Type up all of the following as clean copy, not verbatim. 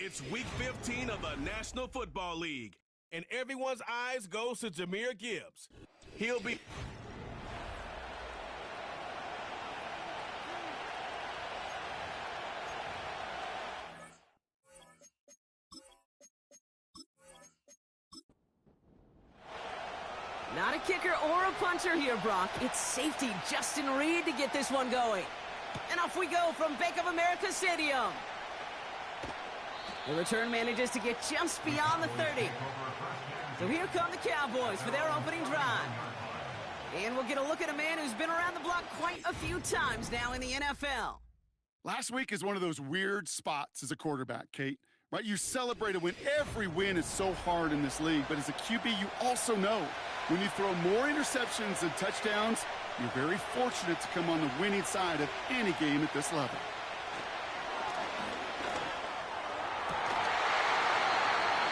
It's Week 15 of the National Football League, and everyone's eyes goes to Jahmyr Gibbs. He'll be... Not a kicker or a puncher here, Brock. It's safety Justin Reed to get this one going. And off we go from Bank of America Stadium. The return manages to get just beyond the 30. So here come the Cowboys for their opening drive. And we'll get a look at a man who's been around the block quite a few times now in the NFL. Last week is one of those weird spots as a quarterback, Kate. Right? You celebrate a win. Every win is so hard in this league. But as a QB, you also know when you throw more interceptions than touchdowns, you're very fortunate to come on the winning side of any game at this level.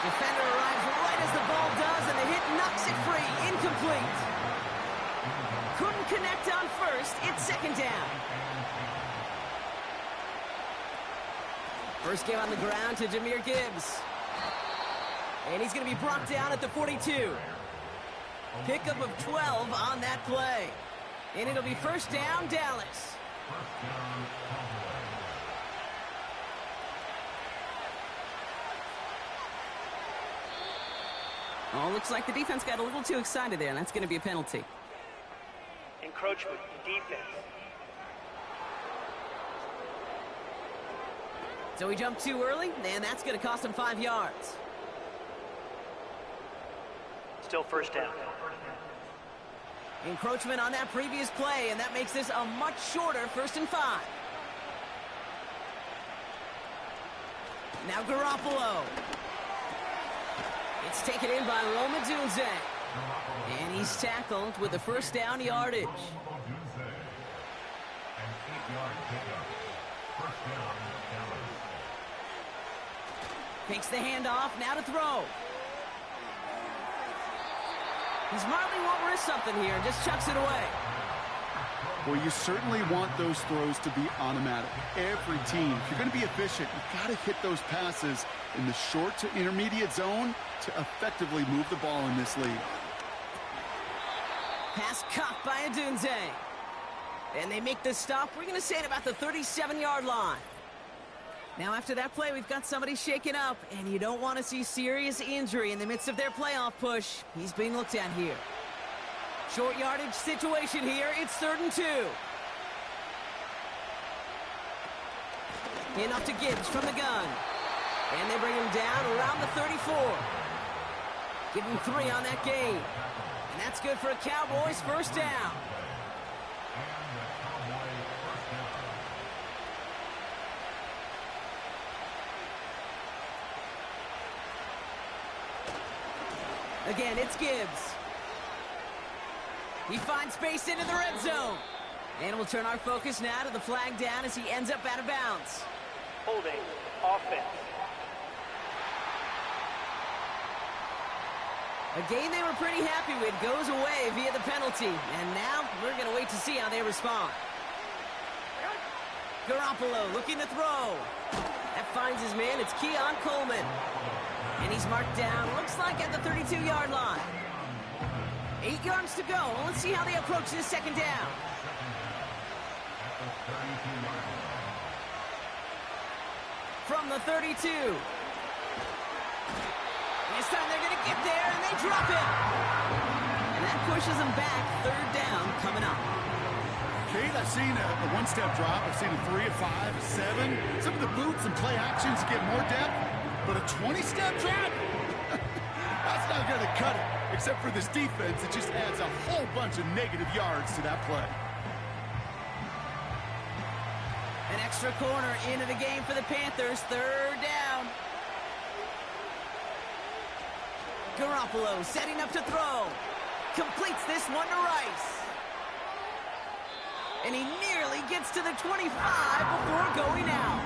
Defender arrives right as the ball does, and the hit knocks it free. Incomplete. Couldn't connect on first. It's second down. First game on the ground to Jahmyr Gibbs. And he's going to be brought down at the 42. Pickup of 12 on that play. And it'll be first down, Dallas. Oh, looks like the defense got a little too excited there, and that's going to be a penalty. Encroachment, defense. So he jumped too early, and that's going to cost him 5 yards. Still first down. Encroachment on that previous play, and that makes this a much shorter 1st and 5. Now Garoppolo. It's taken in by Roma Dunze. And he's tackled with the first down yardage. Takes the handoff, now to throw. He smartly won't risk something here, just chucks it away. Well, you certainly want those throws to be automatic. Every team, if you're going to be efficient, you've got to hit those passes in the short to intermediate zone to effectively move the ball in this league. Pass caught by Dunze. And they make the stop, we're going to say, at about the 37-yard line. Now, after that play, we've got somebody shaken up, and you don't want to see serious injury in the midst of their playoff push. He's being looked at here. Short yardage situation here. It's 3rd and 2. In off to Gibbs from the gun. And they bring him down around the 34. Give him 3 on that game. And that's good for a Cowboys first down. Again, it's Gibbs. He finds space into the red zone. And we'll turn our focus now to the flag down as he ends up out of bounds. Holding, offense. A game they were pretty happy with goes away via the penalty. And now we're going to wait to see how they respond. Garoppolo looking to throw. That finds his man. It's Keon Coleman. And he's marked down, looks like at the 32-yard line. 8 yards to go. Let's see how they approach this second down. From the 32. This time they're going to get there, and they drop it. And that pushes them back. 3rd down coming up. Kate, I've seen a one-step drop. I've seen a 3, a 5, a 7. Some of the boots and play actions get more depth. But a 20-step drop? That's not going to cut it. Except for this defense, it just adds a whole bunch of negative yards to that play. An extra corner into the game for the Panthers. 3rd down. Garoppolo setting up to throw. Completes this one to Rice. And he nearly gets to the 25 before going out.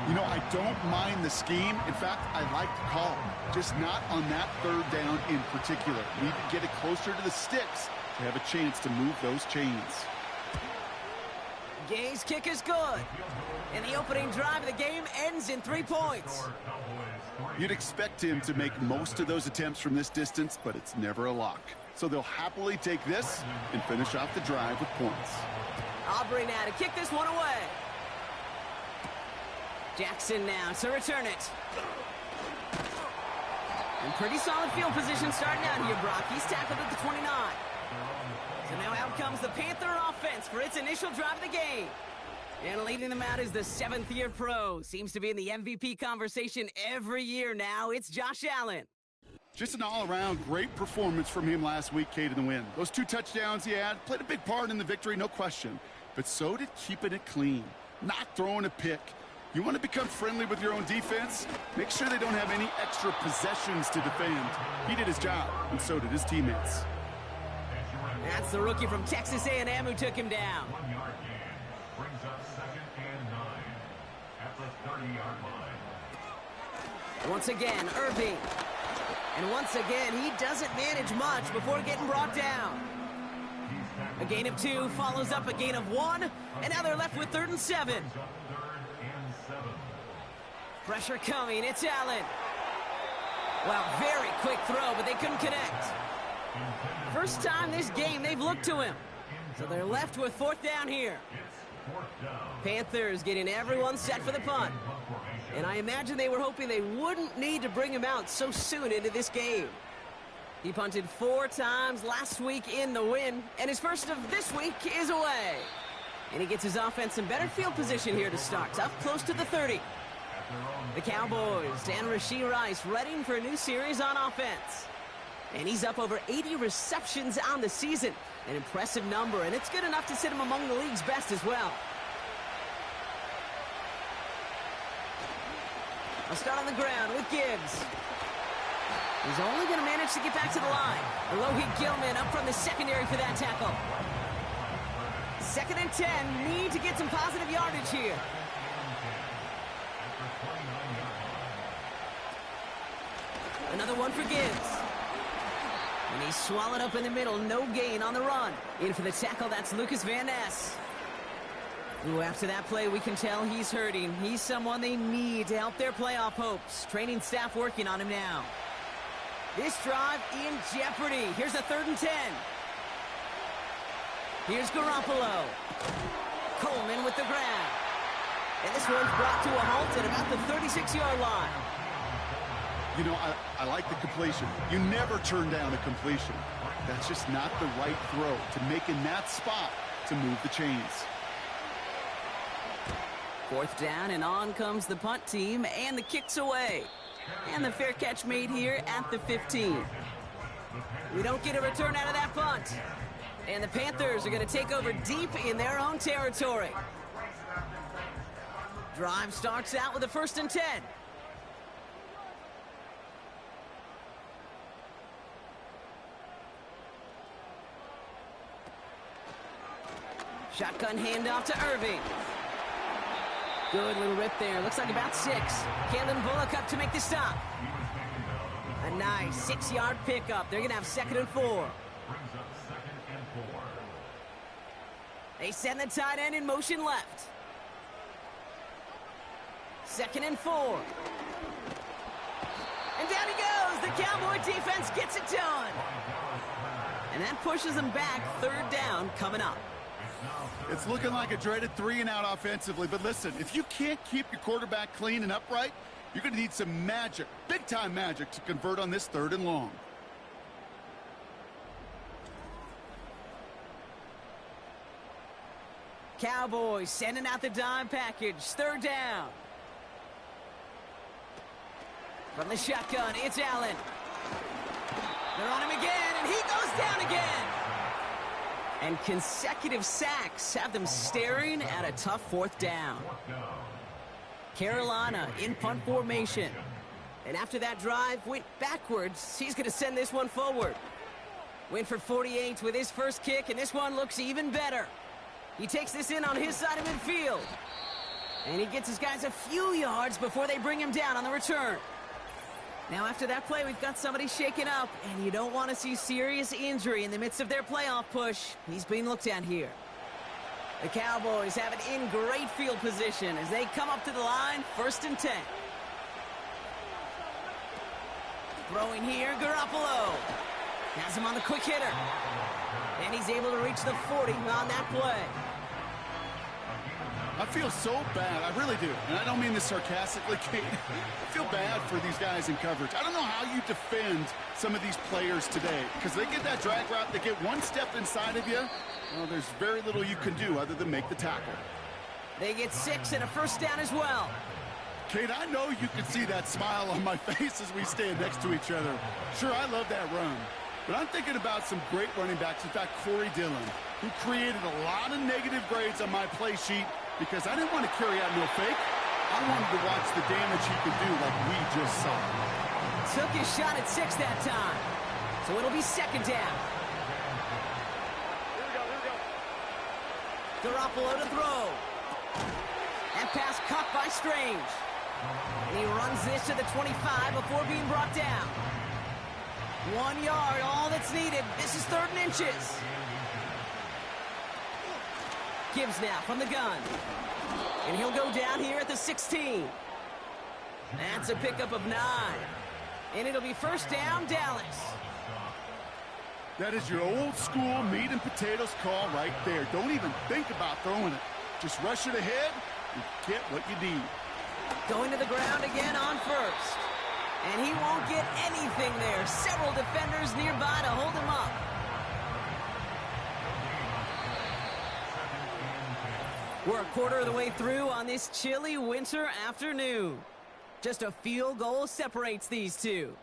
You know, I don't mind the scheme. In fact, I like the call. Just not on that 3rd down in particular. Need to get it closer to the sticks to have a chance to move those chains. Gay's kick is good. And the opening drive of the game ends in 3 points. You'd expect him to make most of those attempts from this distance, but it's never a lock. So they'll happily take this and finish off the drive with points. Aubrey now to kick this one away. Jackson now to return it. And pretty solid field position starting out here, Brock. He's tackled at the 29. So now out comes the Panther offense for its initial drive of the game. And leading them out is the 7th-year pro. Seems to be in the MVP conversation every year now. It's Josh Allen. Just an all-around great performance from him last week, Kate, in the win. Those 2 touchdowns he had played a big part in the victory, no question. But so did keeping it clean, not throwing a pick. You want to become friendly with your own defense? Make sure they don't have any extra possessions to defend. He did his job, and so did his teammates. That's the rookie from Texas A&M who took him down. 1-yard gain brings up 2nd and 9 at the 30-yard line. Once again, Irving. And once again, he doesn't manage much before getting brought down. A gain of 2 follows up a gain of 1, and now they're left with 3rd and 7. Pressure coming, it's Allen. Well, very quick throw, but they couldn't connect. First time this game they've looked to him. So they're left with 4th down here. Panthers getting everyone set for the punt. And I imagine they were hoping they wouldn't need to bring him out so soon into this game. He punted 4 times last week in the win, and his first of this week is away. And he gets his offense in better field position here to start, up close to the 30. The Cowboys and Rashee Rice readying for a new series on offense. And he's up over 80 receptions on the season. An impressive number, and it's good enough to sit him among the league's best as well. I'll start on the ground with Gibbs. He's only going to manage to get back to the line. Alohi Gilman up from the secondary for that tackle. 2nd and 10, need to get some positive yardage here. Another one for Gibbs. And he's swallowed up in the middle. No gain on the run. In for the tackle, that's Lucas Van Ness. Ooh, after that play, we can tell he's hurting. He's someone they need to help their playoff hopes. Training staff working on him now. This drive in jeopardy. Here's a 3rd and 10. Here's Garoppolo. Coleman with the grab. And this one's brought to a halt at about the 36-yard line. You know, I like the completion. You never turn down a completion. That's just not the right throw to make in that spot to move the chains. 4th down, and on comes the punt team, and the kick's away. And the fair catch made here at the 15. We don't get a return out of that punt. And the Panthers are going to take over deep in their own territory. Drive starts out with a 1st and 10. Shotgun handoff to Irving. Good little rip there. Looks like about 6. Kalen Bullock up to make the stop. A nice 6-yard pickup. They're going to have 2nd and 4. They send the tight end in motion left. 2nd and 4. And down he goes. The Cowboy defense gets it done. And that pushes them back. 3rd down coming up. It's looking like a dreaded 3-and-out offensively, but listen, if you can't keep your quarterback clean and upright, you're going to need some magic, big-time magic, to convert on this 3rd and long. Cowboys sending out the dime package. 3rd down. From the shotgun, it's Allen. They're on him again, and he goes down again. And consecutive sacks have them staring at a tough 4th down. Carolina in punt formation. And after that drive went backwards, he's going to send this one forward. Went for 48 with his first kick, and this one looks even better. He takes this in on his side of midfield. And he gets his guys a few yards before they bring him down on the return. Now, after that play, we've got somebody shaken up, and you don't want to see serious injury in the midst of their playoff push. He's being looked at here. The Cowboys have it in great field position as they come up to the line, 1st and 10. Throwing here, Garoppolo. Has him on the quick hitter. And he's able to reach the 40 on that play. I feel so bad. I really do. And I don't mean this sarcastically, Kate. I feel bad for these guys in coverage. I don't know how you defend some of these players today because they get that drag route, they get one step inside of you. Well, there's very little you can do other than make the tackle. They get 6 and a 1st down as well. Kate, I know you can see that smile on my face as we stand next to each other. Sure, I love that run. But I'm thinking about some great running backs. In fact, Corey Dillon, who created a lot of negative grades on my play sheet because I didn't want to carry out no fake. I wanted to watch the damage he could do like we just saw. Took his shot at 6 that time. So it'll be 2nd down. Garoppolo to throw. And pass caught by Strange. And he runs this to the 25 before being brought down. 1 yard, all that's needed. This is 3rd and inches. Gibbs now from the gun. And he'll go down here at the 16. That's a pickup of 9. And it'll be 1st down, Dallas. That is your old school meat and potatoes call right there. Don't even think about throwing it. Just rush it ahead and get what you need. Going to the ground again on 1st. And he won't get anything there. Several defenders nearby to hold him up. We're a quarter of the way through on this chilly winter afternoon. Just a field goal separates these two.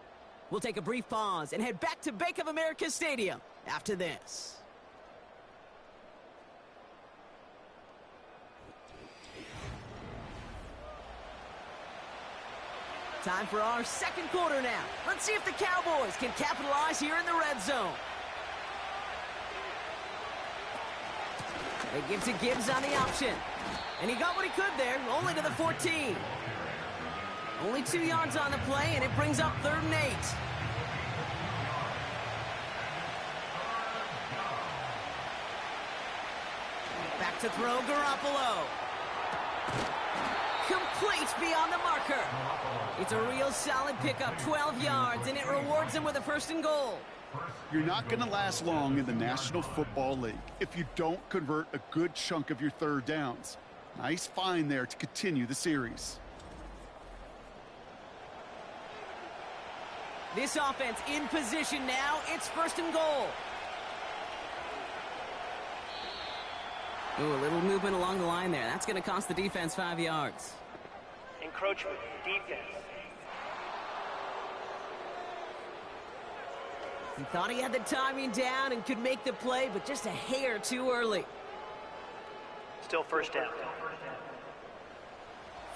We'll take a brief pause and head back to Bank of America Stadium after this. Time for our 2nd quarter now. Let's see if the Cowboys can capitalize here in the red zone. They give to Gibbs on the option. And he got what he could there, only to the 14. Only 2 yards on the play, and it brings up 3rd and 8. Back to throw, Garoppolo. Complete beyond the marker. It's a real solid pickup, 12 yards, and it rewards him with a 1st and goal. You're not going to last long in the National Football League if you don't convert a good chunk of your 3rd downs. Nice find there to continue the series. This offense in position now. It's 1st and goal. Ooh, a little movement along the line there. That's going to cost the defense 5 yards. Encroachment, defense. He thought he had the timing down and could make the play, but just a hair too early. Still 1st down.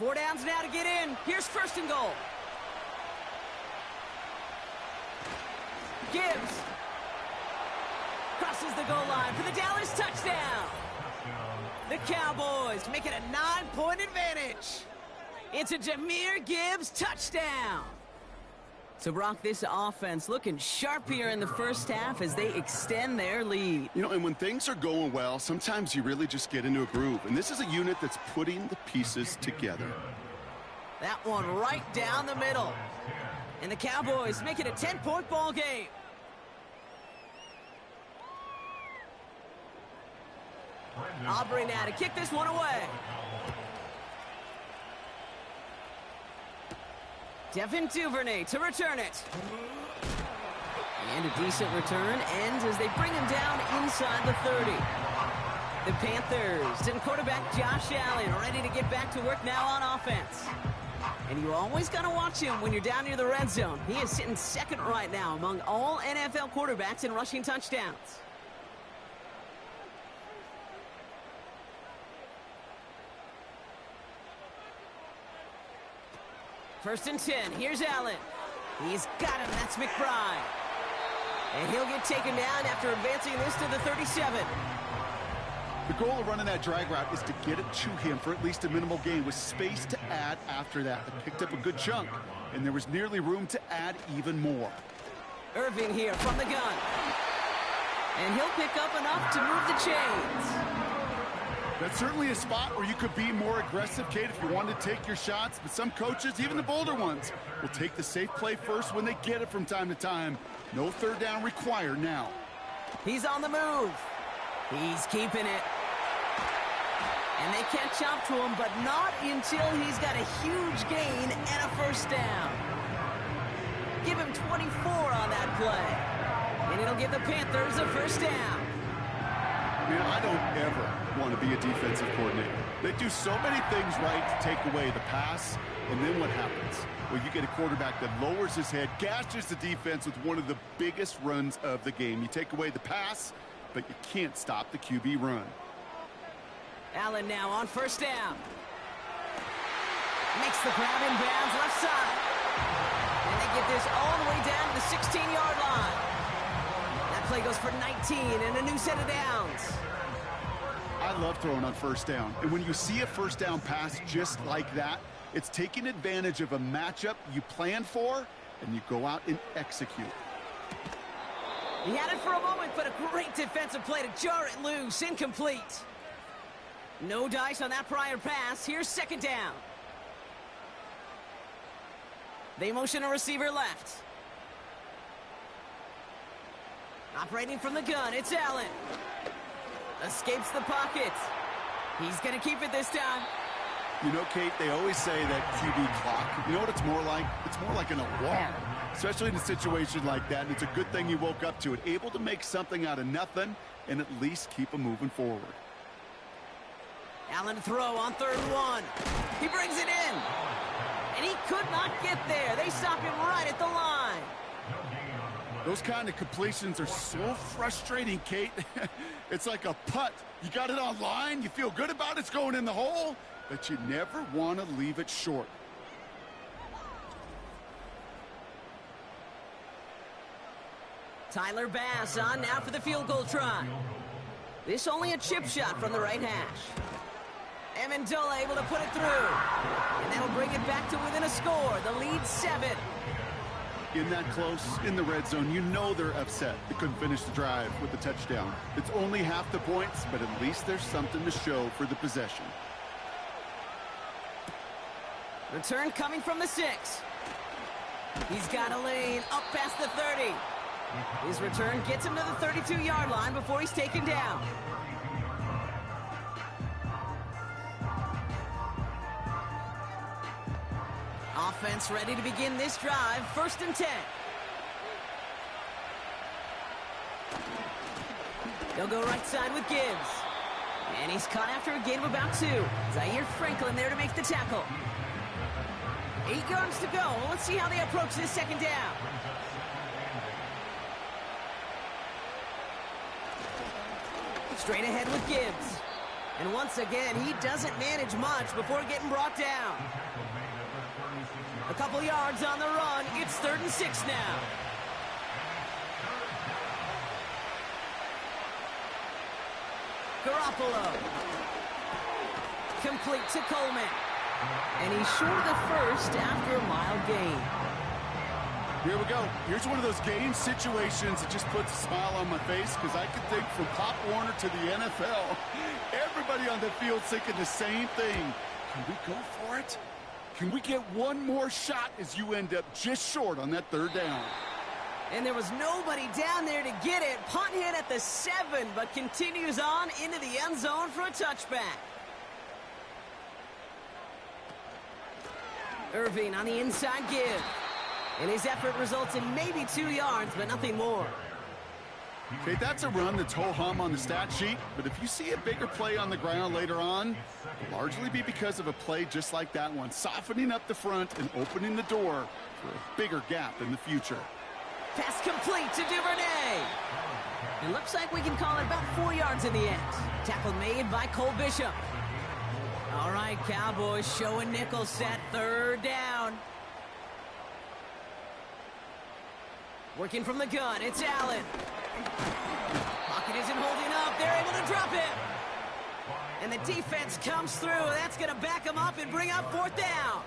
4 downs now to get in. Here's 1st and goal. Gibbs crosses the goal line for the Dallas touchdown. The Cowboys make it a 9-point advantage. It's a Jahmyr Gibbs touchdown. So, Brock, this offense looking sharp here in the 1st half as they extend their lead. You know, and when things are going well, sometimes you really just get into a groove. And this is a unit that's putting the pieces together. That one right down the middle. And the Cowboys make it a 10-point ball game. Aubrey now to kick this one away. Devin Duvernay to return it. And a decent return ends as they bring him down inside the 30. The Panthers and quarterback Josh Allen ready to get back to work now on offense. And you always got to watch him when you're down near the red zone. He is sitting 2nd right now among all NFL quarterbacks in rushing touchdowns. First and 10. Here's Allen. He's got him. That's McBride. And he'll get taken down after advancing this to the 37. The goal of running that drag route is to get it to him for at least a minimal gain with space to add after that. They picked up a good chunk, and there was nearly room to add even more. Irving here from the gun. And he'll pick up enough to move the chains. That's certainly a spot where you could be more aggressive, Kate, if you wanted to take your shots. But some coaches, even the bolder ones, will take the safe play first when they get it from time to time. No third down required now. He's on the move. He's keeping it. And they can't jump to him, but not until he's got a huge gain and a first down. Give him 24 on that play. And it'll give the Panthers a first down. Man, I don't ever want to be a defensive coordinator. They do so many things right to take away the pass, and then what happens? Well, you get a quarterback that lowers his head, gashes the defense with one of the biggest runs of the game. You take away the pass, but you can't stop the QB run. Allen now on first down. Makes the grab in bounds left side. And they get this all the way down to the 16-yard line. That play goes for 19 and a new set of downs. I love throwing on first down. And when you see a first down pass just like that, it's taking advantage of a matchup you plan for, and you go out and execute. He had it for a moment, but a great defensive play to jar it loose. Incomplete. No dice on that prior pass. Here's second down. They motion a receiver left. Operating from the gun, it's Allen. Escapes the pocket. He's going to keep it this time. You know, Kate, they always say that QB clock, you know what it's more like? It's more like an alarm, especially in a situation like that. And it's a good thing you woke up to it, able to make something out of nothing and at least keep them moving forward. Allen to throw on 3rd and 1. He brings it in. And he could not get there. They stop him right at the line. Those kind of completions are so frustrating, Kate. It's like a putt. You got it on line, you feel good about it's going in the hole, but you never want to leave it short. Tyler Bass on now for the field goal try. This only a chip shot from the right hash. Amendola able to put it through. And that'll bring it back to within a score. The lead 7. In that close, in the red zone, you know they're upset. They couldn't finish the drive with the touchdown. It's only half the points, but at least there's something to show for the possession. Return coming from the 6. He's got a lane up past the 30. His return gets him to the 32-yard line before he's taken down. Offense ready to begin this drive. 1st and 10. They'll go right side with Gibbs. And he's caught after a gain of about 2. Zaire Franklin there to make the tackle. 8 yards to go. Let's see how they approach this second down. Straight ahead with Gibbs. And once again, he doesn't manage much before getting brought down. A couple yards on the run. It's 3rd and 6 now. Garoppolo. Complete to Coleman. And he's short of the first after a mild gain. Here we go. Here's one of those game situations that just puts a smile on my face because I can think from Pop Warner to the NFL. Everybody on the field thinking the same thing. Can we go for it? Can we get one more shot as you end up just short on that 3rd down? And there was nobody down there to get it. Punt hit at the 7, but continues on into the end zone for a touchback. Irving on the inside give. And his effort results in maybe 2 yards, but nothing more. Okay, that's a run that's ho-hum on the stat sheet, but if you see a bigger play on the ground later on, it'll largely be because of a play just like that one, softening up the front and opening the door for a bigger gap in the future. Pass complete to Duvernay. It looks like we can call it about 4 yards in the end. Tackle made by Cole Bishop. All right, Cowboys showing nickel set 3rd down. Working from the gun, it's Allen. Pocket isn't holding up. They're able to drop it. And the defense comes through. That's going to back them up and bring up 4th down.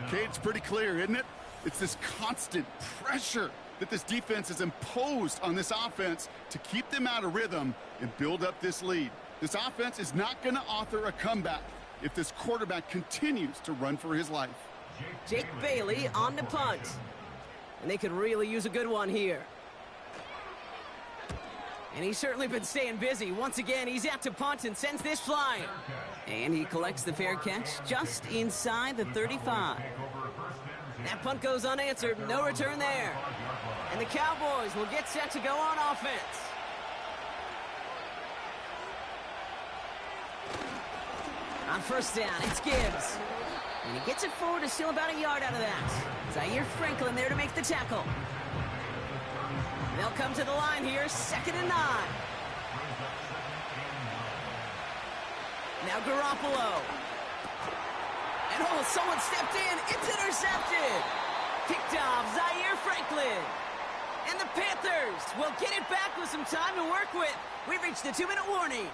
Okay, it's pretty clear, isn't it? It's this constant pressure that this defense has imposed on this offense to keep them out of rhythm and build up this lead. This offense is not going to author a comeback if this quarterback continues to run for his life. Jake Bailey on the punt. And they could really use a good one here. And he's certainly been staying busy. Once again, he's out to punt and sends this flying. And he collects the fair catch just inside the 35. That punt goes unanswered. No return there. And the Cowboys will get set to go on offense. On first down, it's Gibbs. And he gets it forward to steal about a yard out of that. Zaire Franklin there to make the tackle. They'll come to the line here, 2nd and 9. Now Garoppolo. And someone stepped in. It's intercepted. Picked off Zaire Franklin. And the Panthers will get it back with some time to work with. We've reached the 2-minute warning.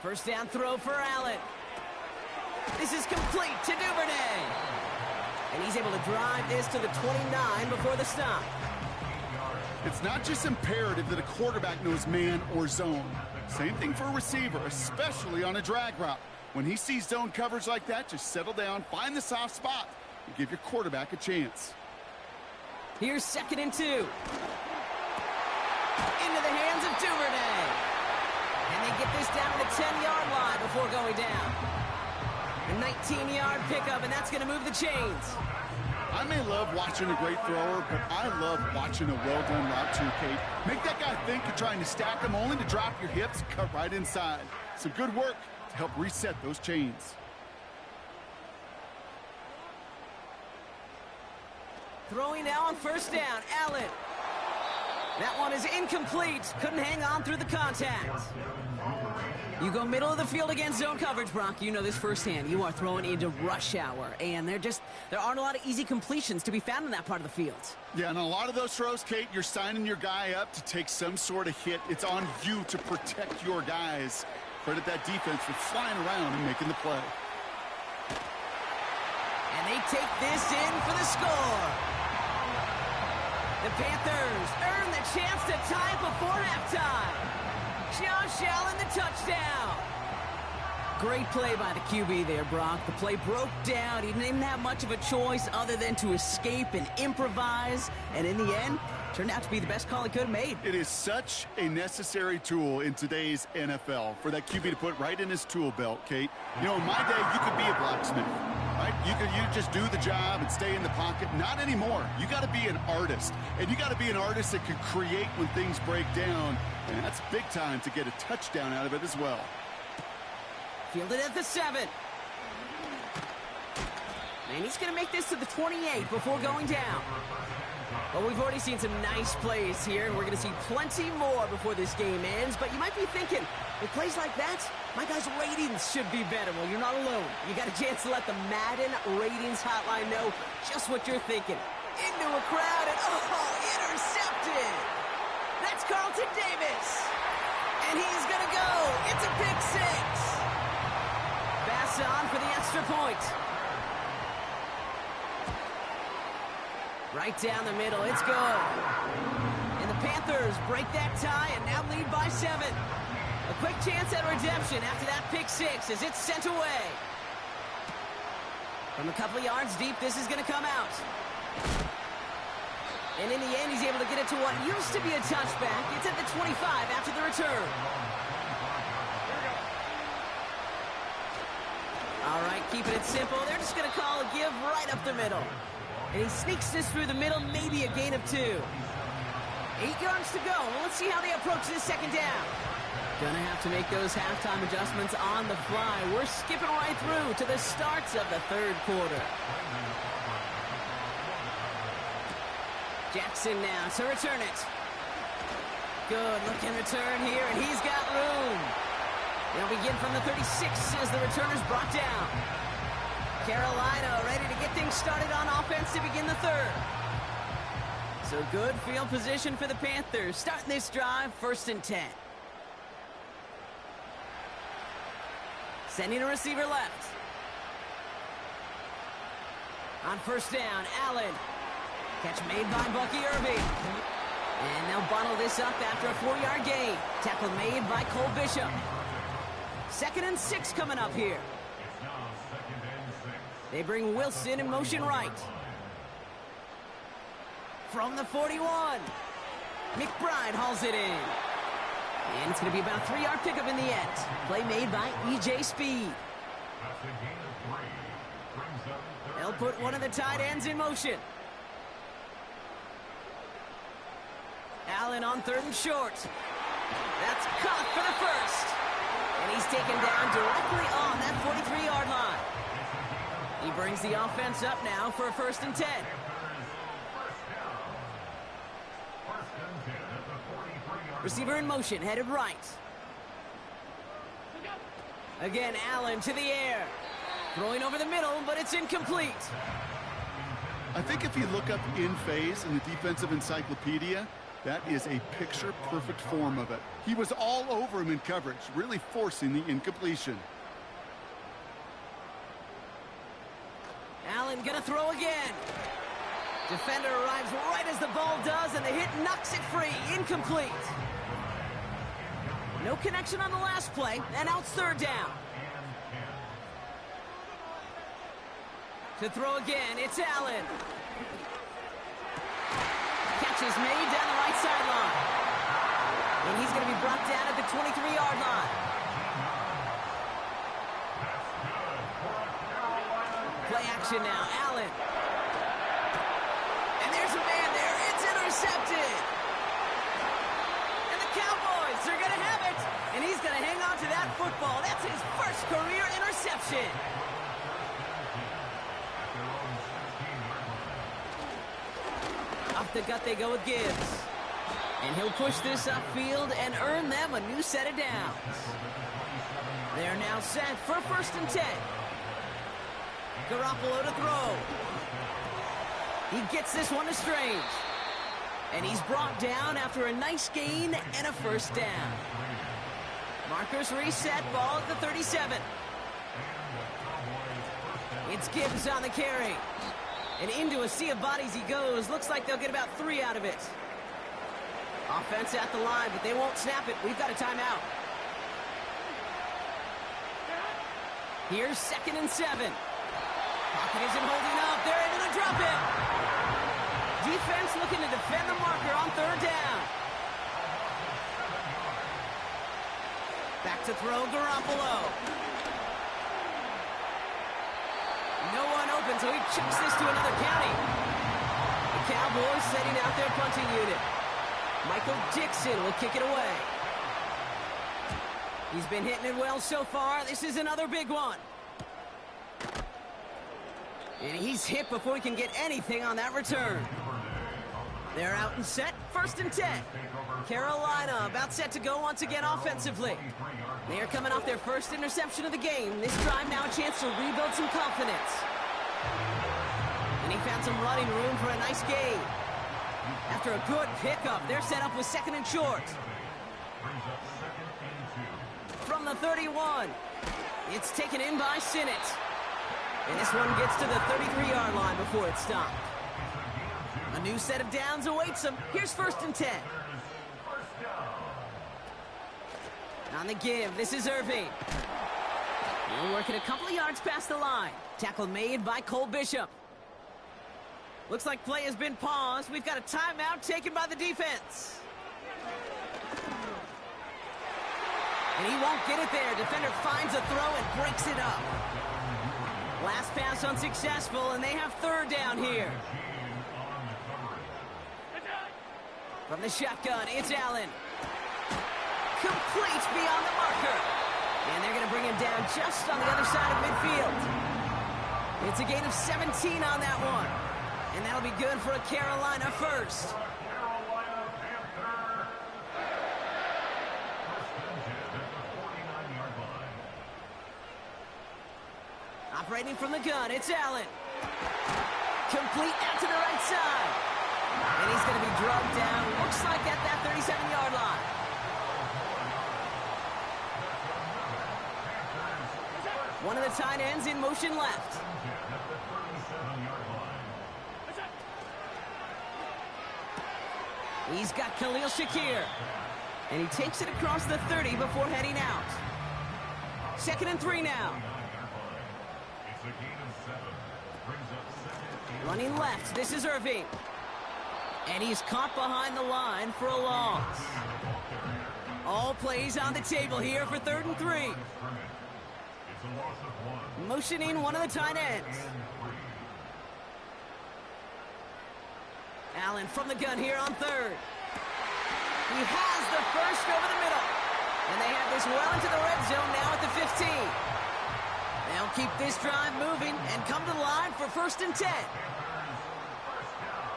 First down throw for Allen. This is complete to Duvernay. And he's able to drive this to the 29 before the stop. It's not just imperative that a quarterback knows man or zone. Same thing for a receiver, especially on a drag route. When he sees zone coverage like that, just settle down, find the soft spot, and give your quarterback a chance. Here's 2nd and 2. Into the hands of Duvernay. And they get this down to the 10-yard line before going down. A 19-yard pickup, and that's going to move the chains. I may love watching a great thrower, but I love watching a well-done route too, Kate. Make that guy think you're trying to stack him only to drop your hips and cut right inside. Some good work to help reset those chains. Throwing now on first down, Allen. That one is incomplete. Couldn't hang on through the contact. You go middle of the field against zone coverage, Brock. You know this firsthand. You are throwing into rush hour, and there aren't a lot of easy completions to be found in that part of the field. Yeah, and a lot of those throws, Kate, you're signing your guy up to take some sort of hit. It's on you to protect your guys. Credit that defense for flying around and making the play. And they take this in for the score. The Panthers earn the chance to tie before halftime. Josh Allen, the touchdown. Great play by the QB there, Brock. The play broke down. He didn't have much of a choice other than to escape and improvise. And in the end, turned out to be the best call he could have made. It is such a necessary tool in today's NFL for that QB to put right in his tool belt, Kate. You know, in my day, you could be a blacksmith, right? You just do the job and stay in the pocket. Not anymore. You got to be an artist. And you got to be an artist that can create when things break down. And that's big time to get a touchdown out of it as well. Fielded at the 7. And he's going to make this to the 28 before going down. Well, we've already seen some nice plays here, and we're going to see plenty more before this game ends. But you might be thinking, with plays like that, my guys' ratings should be better. Well, you're not alone. You got a chance to let the Madden ratings hotline know just what you're thinking. Into a crowd, and intercepted. That's Carlton Davis. And he's going to go. It's a pick 6. Bass on for the extra point. Right down the middle, it's good. And the Panthers break that tie and now lead by 7. A quick chance at redemption after that pick 6 as it's sent away. From a couple of yards deep, this is going to come out. And in the end, he's able to get it to what used to be a touchback. It's at the 25 after the return. All right, keeping it simple. They're just going to call a give right up the middle. And he sneaks this through the middle, maybe a gain of 2. 8 yards to go. Well, let's see how they approach this second down. Gonna have to make those halftime adjustments on the fly. We're skipping right through to the starts of the third quarter. Jackson now to return it. Good looking return here, and he's got room. They'll begin from the 36 as the returner's brought down. Carolina ready to get things started on offense to begin the third. So good field position for the Panthers. Starting this drive, 1st and 10. Sending a receiver left. On first down, Allen. Catch made by Bucky Irving. And they'll bottle this up after a 4-yard gain. Tackle made by Cole Bishop. 2nd and 6 coming up here. It's now 2nd and 6. They bring Wilson in motion right. From the 41. McBride hauls it in. And it's going to be about a 3-yard pickup in the end. Play made by E.J. Speed. That's a gain of 3. Brings up third They'll put one of the tight ends in motion. Allen on 3rd and short. That's caught for the first. And he's taken down directly on that 43-yard line. He brings the offense up now for a 1st and 10. Receiver in motion, headed right. Again, Allen to the air. Throwing over the middle, but it's incomplete. I think if you look up in phase in the defensive encyclopedia, that is a picture-perfect form of it. He was all over him in coverage, really forcing the incompletion. Allen gonna throw again. Defender arrives right as the ball does, and the hit knocks it free. Incomplete. No connection on the last play, and now it's 3rd down. To throw again, it's Allen. Catch is made down the right sideline. And he's going to be brought down at the 23-yard line. Play action now, Allen. And there's a man there. It's intercepted. And the Cowboys are going to have it. And he's going to hang on to that football. That's his first career interception. Off the gut they go with Gibbs. And he'll push this upfield and earn them a new set of downs. They're now set for 1st and 10. Garoppolo to throw. He gets this one to Strange. And he's brought down after a nice gain and a 1st down. Markers reset, ball at the 37. It's Gibbs on the carry. And into a sea of bodies he goes. Looks like they'll get about 3 out of it. Offense at the line, but they won't snap it. We've got a timeout. Here's 2nd and 7. Pocket isn't holding up. They're able to drop it. Defense looking to defend the marker on 3rd down. Back to throw, Garoppolo. No one open, so he chucks this to another county. The Cowboys setting out their punting unit. Michael Dixon will kick it away. He's been hitting it well so far. This is another big one. And he's hit before he can get anything on that return. They're out and set, 1st and 10. Carolina about set to go once again offensively. They are coming off their first interception of the game. This drive now a chance to rebuild some confidence. And he found some running room for a nice gain. After a good pickup, they're set up with 2nd and short. From the 31, it's taken in by Sinnott. And this one gets to the 33-yard line before it's stopped. A new set of downs awaits them. Here's 1st and 10. On the give, this is Irving. He'll work it a couple of yards past the line. Tackle made by Cole Bishop. Looks like play has been paused. We've got a timeout taken by the defense. And he won't get it there. Defender finds a throw and breaks it up. Last pass unsuccessful, and they have 3rd down here. From the shotgun, it's Allen. Complete beyond the marker. And they're going to bring him down just on the other side of midfield. It's a gain of 17 on that one. And that'll be good for a Carolina 1st. Operating from the gun, it's Allen. Complete out to the right side. And he's going to be drugged down, looks like at that 37-yard line. One of the tight ends in motion left. He's got Khalil Shakir. And he takes it across the 30 before heading out. 2nd and 3 now. It's a gain of 7. Brings up 2nd and Running left, this is Irving. And he's caught behind the line for a loss. All plays on the table here for 3rd and 3. It's a loss of 1. Motioning one of the tight ends. Allen from the gun here on 3rd. He has the first over the middle. And they have this well into the red zone now at the 15. They'll keep this drive moving and come to the line for 1st and 10. First down.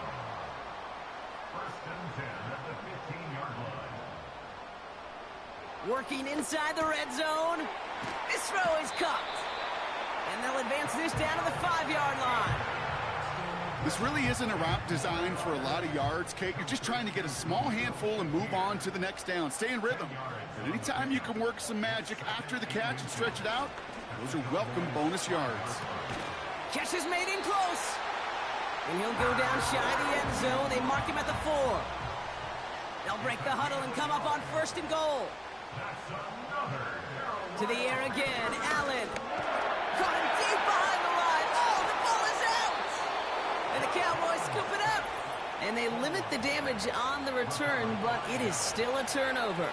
1st and 10 at the 15-yard line. Working inside the red zone. This throw is caught. And they'll advance this down to the 5-yard line. This really isn't a route designed for a lot of yards, Kate. You're just trying to get a small handful and move on to the next down. Stay in rhythm. But anytime you can work some magic after the catch and stretch it out, those are welcome bonus yards. Catch is made in close. And he'll go down shy of the end zone. They mark him at the 4. They'll break the huddle and come up on 1st and goal. To the air again. Allen. Caught him deep behind the line. Oh, the ball is out. And the Cowboys scoop it up. And they limit the damage on the return, but it is still a turnover.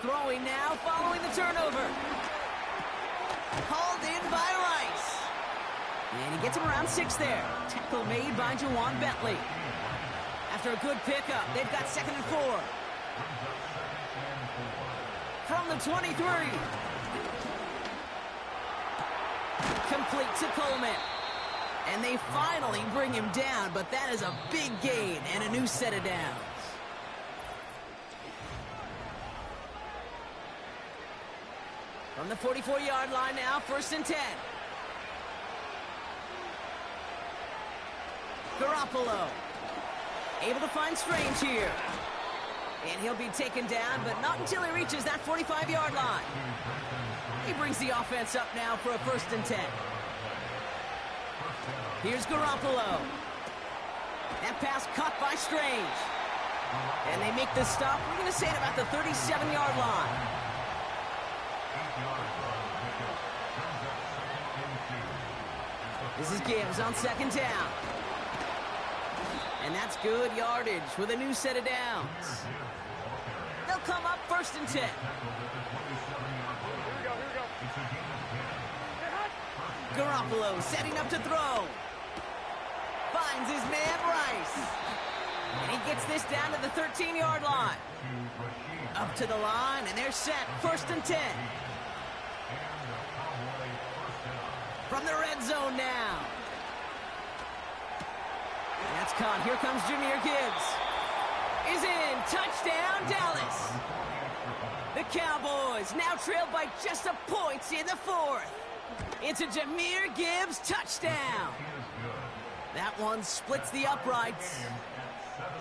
Throwing now, following the turnover. Hauled in by Rice. And he gets him around 6 there. Tackle made by Jawan Bentley. After a good pickup, they've got 2nd and 4. From the 23. Complete to Coleman. And they finally bring him down, but that is a big gain and a new set of downs. From the 44-yard line now, 1st and 10. Garoppolo. Able to find Strange here. And he'll be taken down, but not until he reaches that 45-yard line. He brings the offense up now for a 1st and 10. Here's Garoppolo. That pass caught by Strange. And they make the stop. We're going to say at about the 37-yard line. This is Gibbs on 2nd down. And that's good yardage with a new set of downs. They'll come up 1st and 10. Garoppolo setting up to throw. Finds his man Rice. And he gets this down to the 13-yard line. Up to the line, and they're set. 1st and 10. From the red zone now. And that's caught. Here comes Jahmyr Gibbs. Is in. Touchdown, Dallas. The Cowboys now trailed by just a point in the 4th. It's a Jahmyr Gibbs touchdown. That one splits the uprights.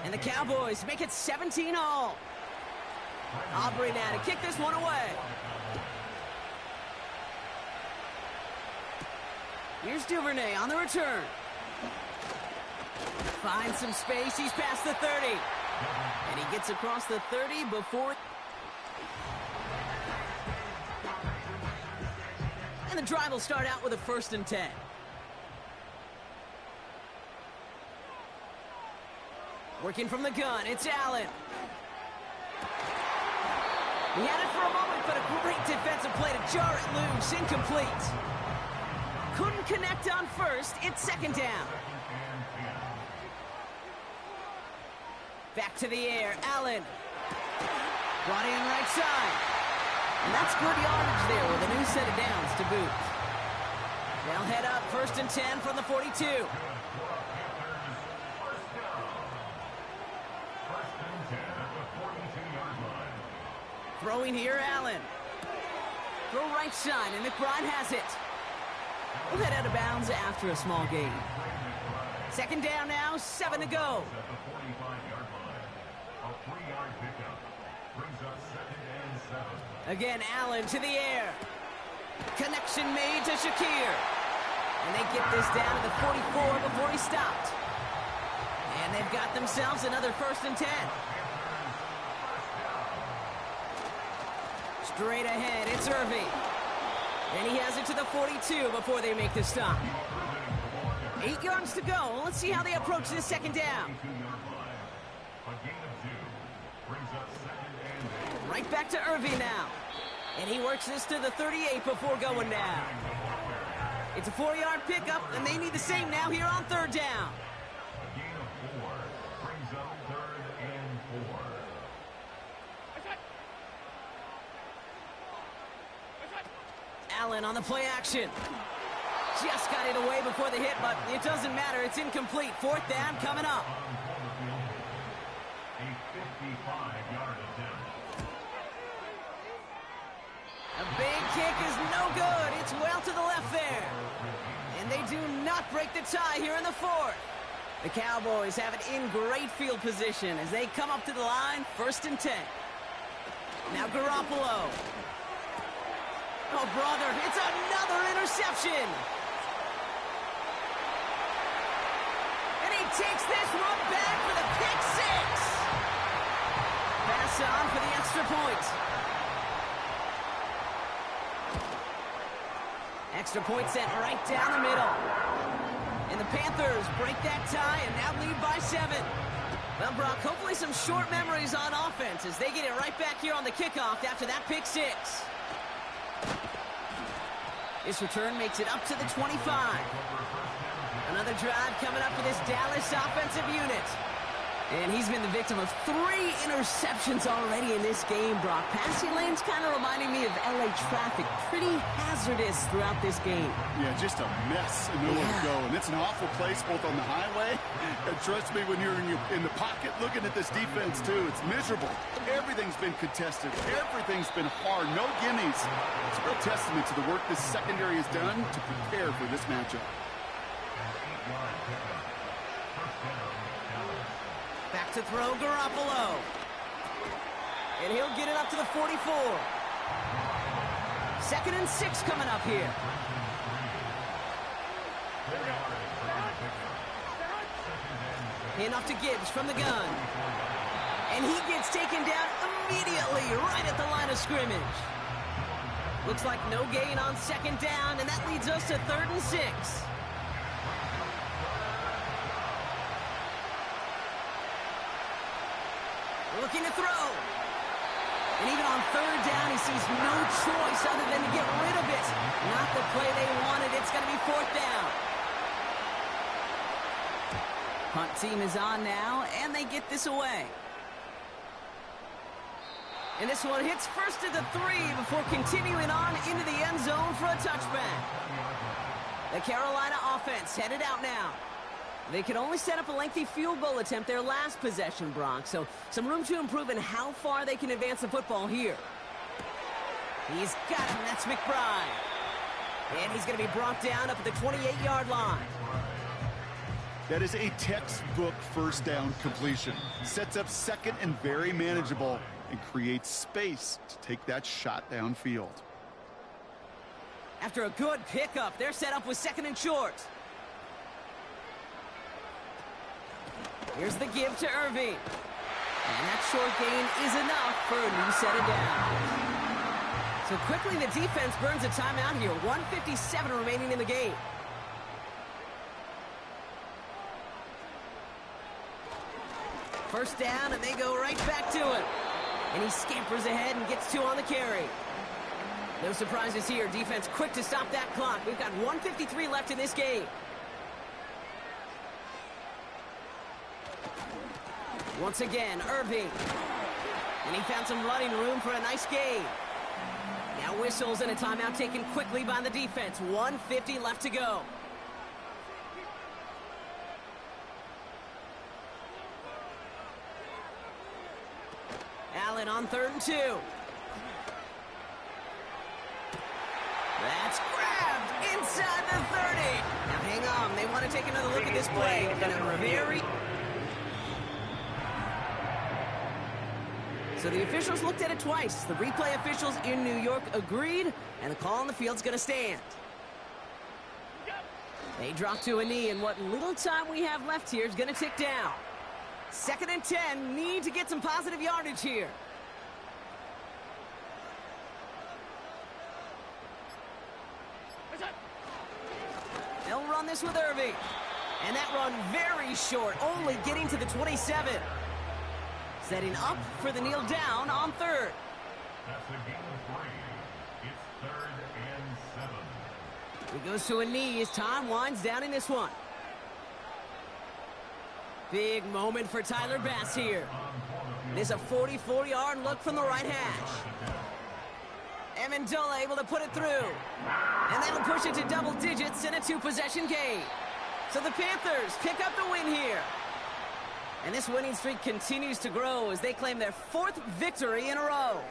And the Cowboys make it 17 all. Aubrey now to kick this one away. Here's Duvernay on the return. Finds some space. He's past the 30. And he gets across the 30 before... And the drive will start out with a 1st and 10. Working from the gun, it's Allen. He had it for a moment, but a great defensive play to jar it loose. Incomplete. Couldn't connect on 1st. It's 2nd down. Back to the air. Allen. Brought in right side. And that's good yardage there with a new set of downs to boot. They'll head up 1st and 10 from the 42. Throwing here, Allen. Throw right side, and McBride has it. We'll head out of bounds after a small gain. 2nd down now, 7 to go. Again, Allen to the air. Connection made to Shakir. And they get this down to the 44 before he stopped. And they've got themselves another 1st and 10. Straight ahead, it's Irving. And he has it to the 42 before they make the stop. 8 yards to go. Let's see how they approach this 2nd down. Right back to Irving now. And he works this to the 38 before going down. It's a 4-yard pickup, and they need the same now here on 3rd down. A gain of 4 brings up 3rd and 4. Allen on the play action. Just got it away before the hit, but it doesn't matter. It's incomplete. 4th down coming up. A 55-yard attempt. A big kick is no good. It's well to the left there. And they do not break the tie here in the 4th. The Cowboys have it in great field position as they come up to the line, 1st and 10. Now Garoppolo. Oh, brother, it's another interception. And he takes this one back for the pick 6. Pass on for the extra point. Extra point set right down the middle. And the Panthers break that tie and now lead by 7. Well, Brock, hopefully some short memories on offense as they get it right back here on the kickoff after that pick 6. This return makes it up to the 25. Another drive coming up for this Dallas offensive unit. And he's been the victim of 3 interceptions already in this game, Brock. Passing lanes kind of reminding me of LA traffic. Pretty hazardous throughout this game. Yeah, just a mess and nowhere to go. And it's an awful place both on the highway. And trust me, when you're in the pocket looking at this defense, too, it's miserable. Everything's been contested. Everything's been hard. No gimmies. It's a real testament to the work this secondary has done to prepare for this matchup. Back to throw, Garoppolo. And he'll get it up to the 44. 2nd and 6 coming up here. Enough to Gibbs from the gun. And he gets taken down immediately right at the line of scrimmage. Looks like no gain on 2nd down, and that leads us to 3rd and 6. Looking to throw. And even on 3rd down, he sees no choice other than to get rid of it. Not the play they wanted. It's going to be 4th down. Punt team is on now, and they get this away. And this one hits first to the 3 before continuing on into the end zone for a touchback. The Carolina offense headed out now. They could only set up a lengthy field goal attempt their last possession, Bronx, so some room to improve in how far they can advance the football here. He's got him. That's McBride. And he's going to be brought down up at the 28-yard line. That is a textbook 1st down completion. Sets up 2nd and very manageable and creates space to take that shot downfield. After a good pickup, they're set up with 2nd and short. Here's the give to Irving. And that short gain is enough for a new set of downs. So quickly the defense burns a timeout here. 1:57 remaining in the game. First down, and they go right back to it. And he scampers ahead and gets 2 on the carry. No surprises here. Defense quick to stop that clock. We've got 1:53 left in this game. Once again, Irving. And he found some running room for a nice gain. Now whistles and a timeout taken quickly by the defense. 1:50 left to go. Allen on 3rd and 2. That's grabbed inside the 30. Now hang on. They want to take another look at this play. And a very... So the officials looked at it twice. The replay officials in New York agreed, and the call on the field's going to stand. They drop to a knee, and what little time we have left here is going to tick down. 2nd and 10, need to get some positive yardage here. They'll run this with Irving. And that run very short, only getting to the 27. Setting up for the kneel down on 3rd. That's the game of 3. It's 3rd and 7. He goes to a knee as time winds down in this one. Big moment for Tyler Bass here. It is a 44-yard look from the right hash. Amendola able to put it through. And that'll push it to double digits in a 2-possession game. So the Panthers pick up the win here. And this winning streak continues to grow as they claim their 4th victory in a row.